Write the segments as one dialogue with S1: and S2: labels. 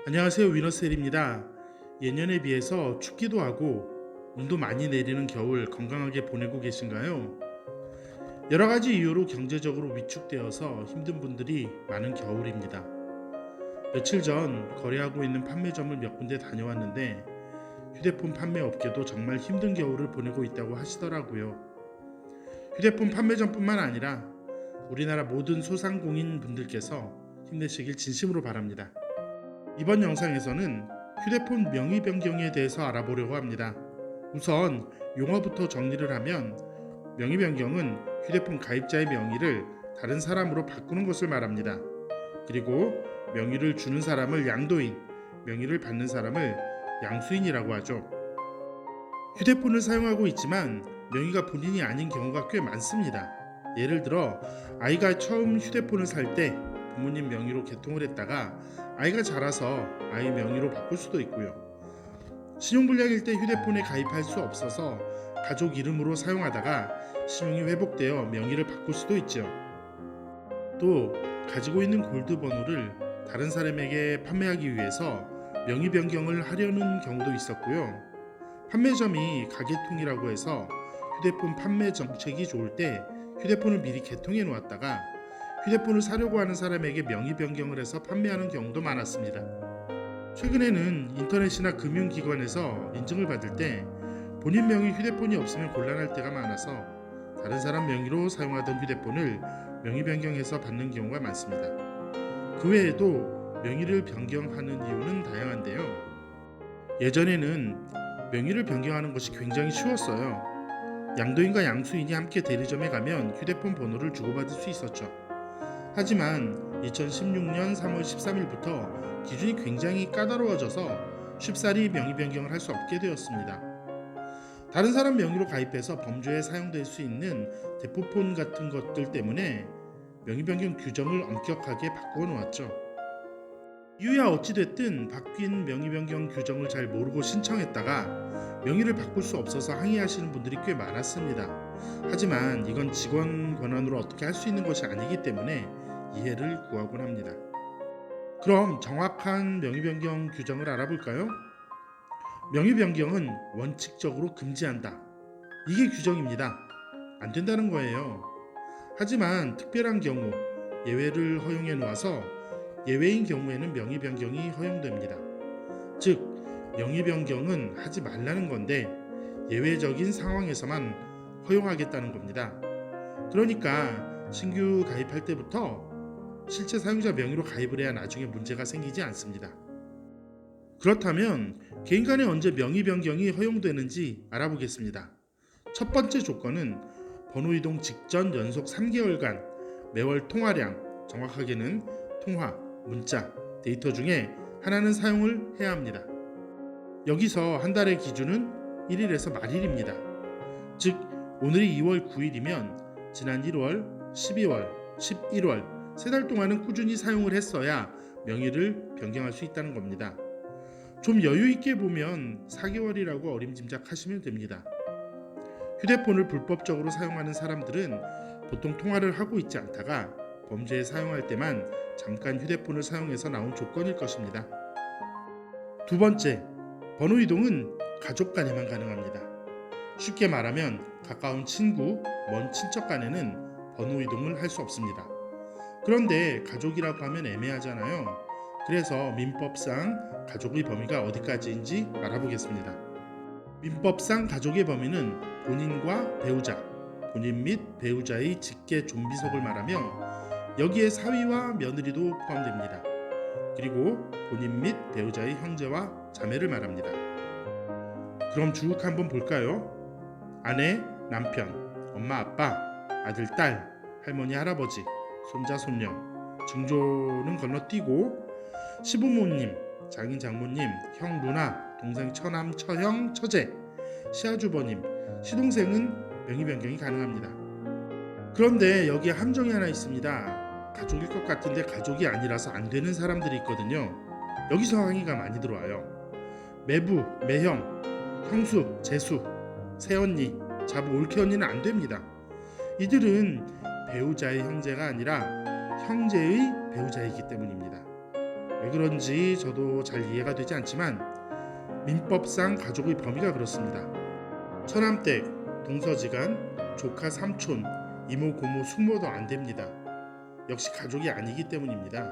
S1: 안녕하세요, 위너셀입니다. 예년에 비해서 춥기도 하고 눈도 많이 내리는 겨울 건강하게 보내고 계신가요? 여러 가지 이유로 경제적으로 위축되어서 힘든 분들이 많은 겨울입니다. 며칠 전 거래하고 있는 판매점을 몇 군데 다녀왔는데 휴대폰 판매 업계도 정말 힘든 겨울을 보내고 있다고 하시더라고요. 휴대폰 판매점뿐만 아니라 우리나라 모든 소상공인 분들께서 힘내시길 진심으로 바랍니다. 이번 영상에서는 휴대폰 명의 변경에 대해서 알아보려고 합니다. 우선 용어부터 정리를 하면 명의 변경은 휴대폰 가입자의 명의를 다른 사람으로 바꾸는 것을 말합니다. 그리고 명의를 주는 사람을 양도인, 명의를 받는 사람을 양수인이라고 하죠. 휴대폰을 사용하고 있지만 명의가 본인이 아닌 경우가 꽤 많습니다. 예를 들어 아이가 처음 휴대폰을 살 때 부모님 명의로 개통을 했다가 아이가 자라서 아이 명의로 바꿀 수도 있고요. 신용불량일 때 휴대폰에 가입할 수 없어서 가족 이름으로 사용하다가 신용이 회복되어 명의를 바꿀 수도 있죠. 또 가지고 있는 골드 번호를 다른 사람에게 판매하기 위해서 명의 변경을 하려는 경우도 있었고요. 판매점이 가계통이라고 해서 휴대폰 판매 정책이 좋을 때 휴대폰을 미리 개통해 놓았다가 휴대폰을 사려고 하는 사람에게 명의 변경을 해서 판매하는 경우도 많았습니다. 최근에는 인터넷이나 금융기관에서 인증을 받을 때 본인 명의 휴대폰이 없으면 곤란할 때가 많아서 다른 사람 명의로 사용하던 휴대폰을 명의 변경해서 받는 경우가 많습니다. 그 외에도 명의를 변경하는 이유는 다양한데요. 예전에는 명의를 변경하는 것이 굉장히 쉬웠어요. 양도인과 양수인이 함께 대리점에 가면 휴대폰 번호를 주고받을 수 있었죠. 하지만 2016년 3월 13일부터 기준이 굉장히 까다로워져서 쉽사리 명의 변경을 할 수 없게 되었습니다. 다른 사람 명의로 가입해서 범죄에 사용될 수 있는 대포폰 같은 것들 때문에 명의 변경 규정을 엄격하게 바꾸어 놓았죠. 이유야 어찌됐든 바뀐 명의 변경 규정을 잘 모르고 신청했다가 명의를 바꿀 수 없어서 항의하시는 분들이 꽤 많았습니다. 하지만 이건 직원 권한으로 어떻게 할 수 있는 것이 아니기 때문에 이해를 구하곤 합니다. 그럼 정확한 명의 변경 규정을 알아볼까요? 명의 변경은 원칙적으로 금지한다. 이게 규정입니다. 안 된다는 거예요. 하지만 특별한 경우, 예외를 허용해 놓아서 예외인 경우에는 명의 변경이 허용됩니다. 즉, 명의 변경은 하지 말라는 건데 예외적인 상황에서만 허용하겠다는 겁니다. 그러니까 신규 가입할 때부터 실제 사용자 명의로 가입을 해야 나중에 문제가 생기지 않습니다. 그렇다면 개인 간에 언제 명의 변경이 허용되는지 알아보겠습니다. 첫 번째 조건은 번호 이동 직전 연속 3개월간 매월 통화량, 정확하게는 통화, 문자, 데이터 중에 하나는 사용을 해야 합니다. 여기서 한 달의 기준은 1일에서 말일입니다. 즉 오늘이 2월 9일이면 지난 1월, 12월, 11월 3달 동안은 꾸준히 사용을 했어야 명의를 변경할 수 있다는 겁니다. 좀 여유 있게 보면 4개월이라고 어림짐작하시면 됩니다. 휴대폰을 불법적으로 사용하는 사람들은 보통 통화를 하고 있지 않다가 범죄에 사용할 때만 잠깐 휴대폰을 사용해서 나온 조건일 것입니다. 두 번째, 번호 이동은 가족 간에만 가능합니다. 쉽게 말하면 가까운 친구, 먼 친척 간에는 번호 이동을 할 수 없습니다. 그런데 가족이라고 하면 애매하잖아요. 그래서 민법상 가족의 범위가 어디까지인지 알아보겠습니다. 민법상 가족의 범위는 본인과 배우자, 본인 및 배우자의 직계 존비속을 말하며 여기에 사위와 며느리도 포함됩니다. 그리고 본인 및 배우자의 형제와 자매를 말합니다. 그럼 쭉 한번 볼까요? 아내, 남편, 엄마, 아빠, 아들, 딸, 할머니, 할아버지, 손자, 손녀, 증조는 건너뛰고 시부모님, 장인, 장모님, 형, 누나, 동생, 처남, 처형, 처제, 시아주버님, 시동생은 명의 변경이 가능합니다. 그런데 여기에 함정이 하나 있습니다. 가족일 것 같은데 가족이 아니라서 안 되는 사람들이 있거든요. 여기서 항의가 많이 들어와요. 매부, 매형, 형수, 재수, 새언니, 자부, 올케언니는 안 됩니다. 이들은 배우자의 형제가 아니라 형제의 배우자이기 때문입니다. 왜 그런지 저도 잘 이해가 되지 않지만 민법상 가족의 범위가 그렇습니다. 처남댁, 동서지간, 조카, 삼촌, 이모, 고모, 숙모도 안 됩니다. 역시 가족이 아니기 때문입니다.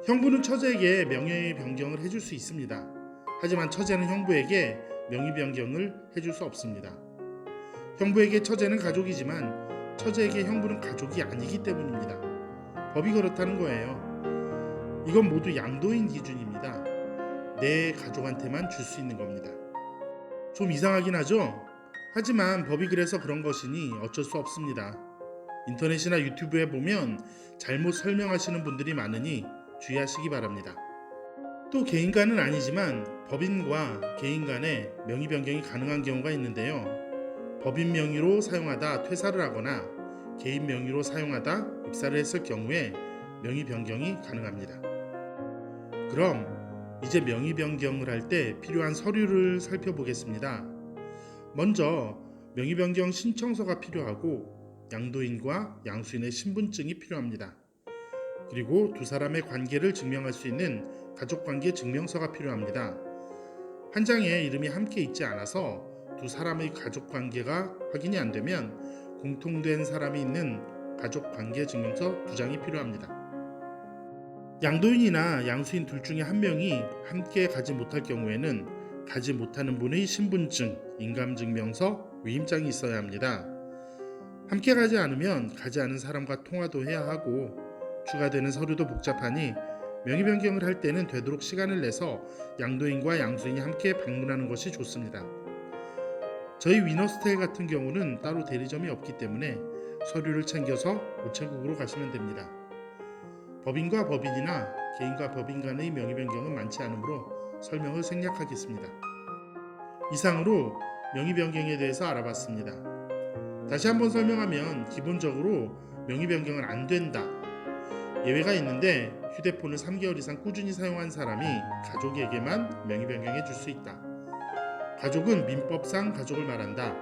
S1: 형부는 처제에게 명예 변경을 해줄 수 있습니다. 하지만 처제는 형부에게 명의 변경을 해줄 수 없습니다. 형부에게 처제는 가족이지만 처제에게 형부는 가족이 아니기 때문입니다. 법이 그렇다는 거예요. 이건 모두 양도인 기준입니다. 내 가족한테만 줄 수 있는 겁니다. 좀 이상하긴 하죠? 하지만 법이 그래서 그런 것이니 어쩔 수 없습니다. 인터넷이나 유튜브에 보면 잘못 설명하시는 분들이 많으니 주의하시기 바랍니다. 또 개인 간은 아니지만 법인과 개인 간에 명의 변경이 가능한 경우가 있는데요. 법인 명의로 사용하다 퇴사를 하거나 개인 명의로 사용하다 입사를 했을 경우에 명의 변경이 가능합니다. 그럼 이제 명의 변경을 할 때 필요한 서류를 살펴보겠습니다. 먼저 명의 변경 신청서가 필요하고 양도인과 양수인의 신분증이 필요합니다. 그리고 두 사람의 관계를 증명할 수 있는 가족관계 증명서가 필요합니다. 한 장에 이름이 함께 있지 않아서 두 사람의 가족관계가 확인이 안 되면 공통된 사람이 있는 가족관계 증명서 2장이 필요합니다. 양도인이나 양수인 둘 중에 한 명이 함께 가지 못할 경우에는 가지 못하는 분의 신분증, 인감증명서, 위임장이 있어야 합니다. 함께 가지 않으면 가지 않은 사람과 통화도 해야 하고 추가되는 서류도 복잡하니 명의 변경을 할 때는 되도록 시간을 내서 양도인과 양수인이 함께 방문하는 것이 좋습니다. 저희 위너스테일 같은 경우는 따로 대리점이 없기 때문에 서류를 챙겨서 우체국으로 가시면 됩니다. 법인과 법인이나 개인과 법인 간의 명의 변경은 많지 않으므로 설명을 생략하겠습니다. 이상으로 명의 변경에 대해서 알아봤습니다. 다시 한번 설명하면 기본적으로 명의 변경은 안 된다. 예외가 있는데 휴대폰을 3개월 이상 꾸준히 사용한 사람이 가족에게만 명의 변경해 줄 수 있다. 가족은 민법상 가족을 말한다.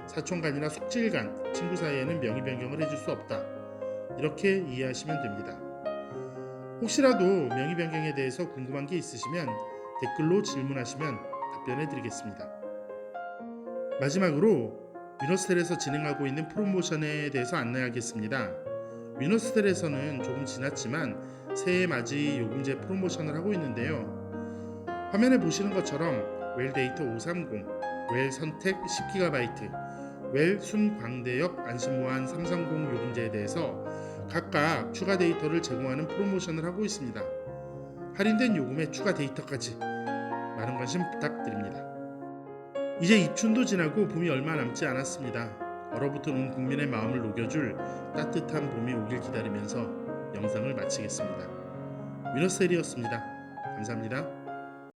S1: 사촌간이나 속질간, 친구 사이에는 명의 변경을 해줄 수 없다. 이렇게 이해하시면 됩니다. 혹시라도 명의 변경에 대해서 궁금한 게 있으시면 댓글로 질문하시면 답변해 드리겠습니다. 마지막으로 위너스텔에서 진행하고 있는 프로모션에 대해서 안내하겠습니다. 위너스텔에서는 조금 지났지만 새해 맞이 요금제 프로모션을 하고 있는데요. 화면에 보시는 것처럼 웰 데이터 530, 웰 선택 10GB, 웰 순광대역 안심무한 330 요금제에 대해서 각각 추가 데이터를 제공하는 프로모션을 하고 있습니다. 할인된 요금에 추가 데이터까지 많은 관심 부탁드립니다. 이제 입춘도 지나고 봄이 얼마 남지 않았습니다. 얼어붙은 온 국민의 마음을 녹여줄 따뜻한 봄이 오길 기다리면서 영상을 마치겠습니다. 위너스텔이었습니다. 감사합니다.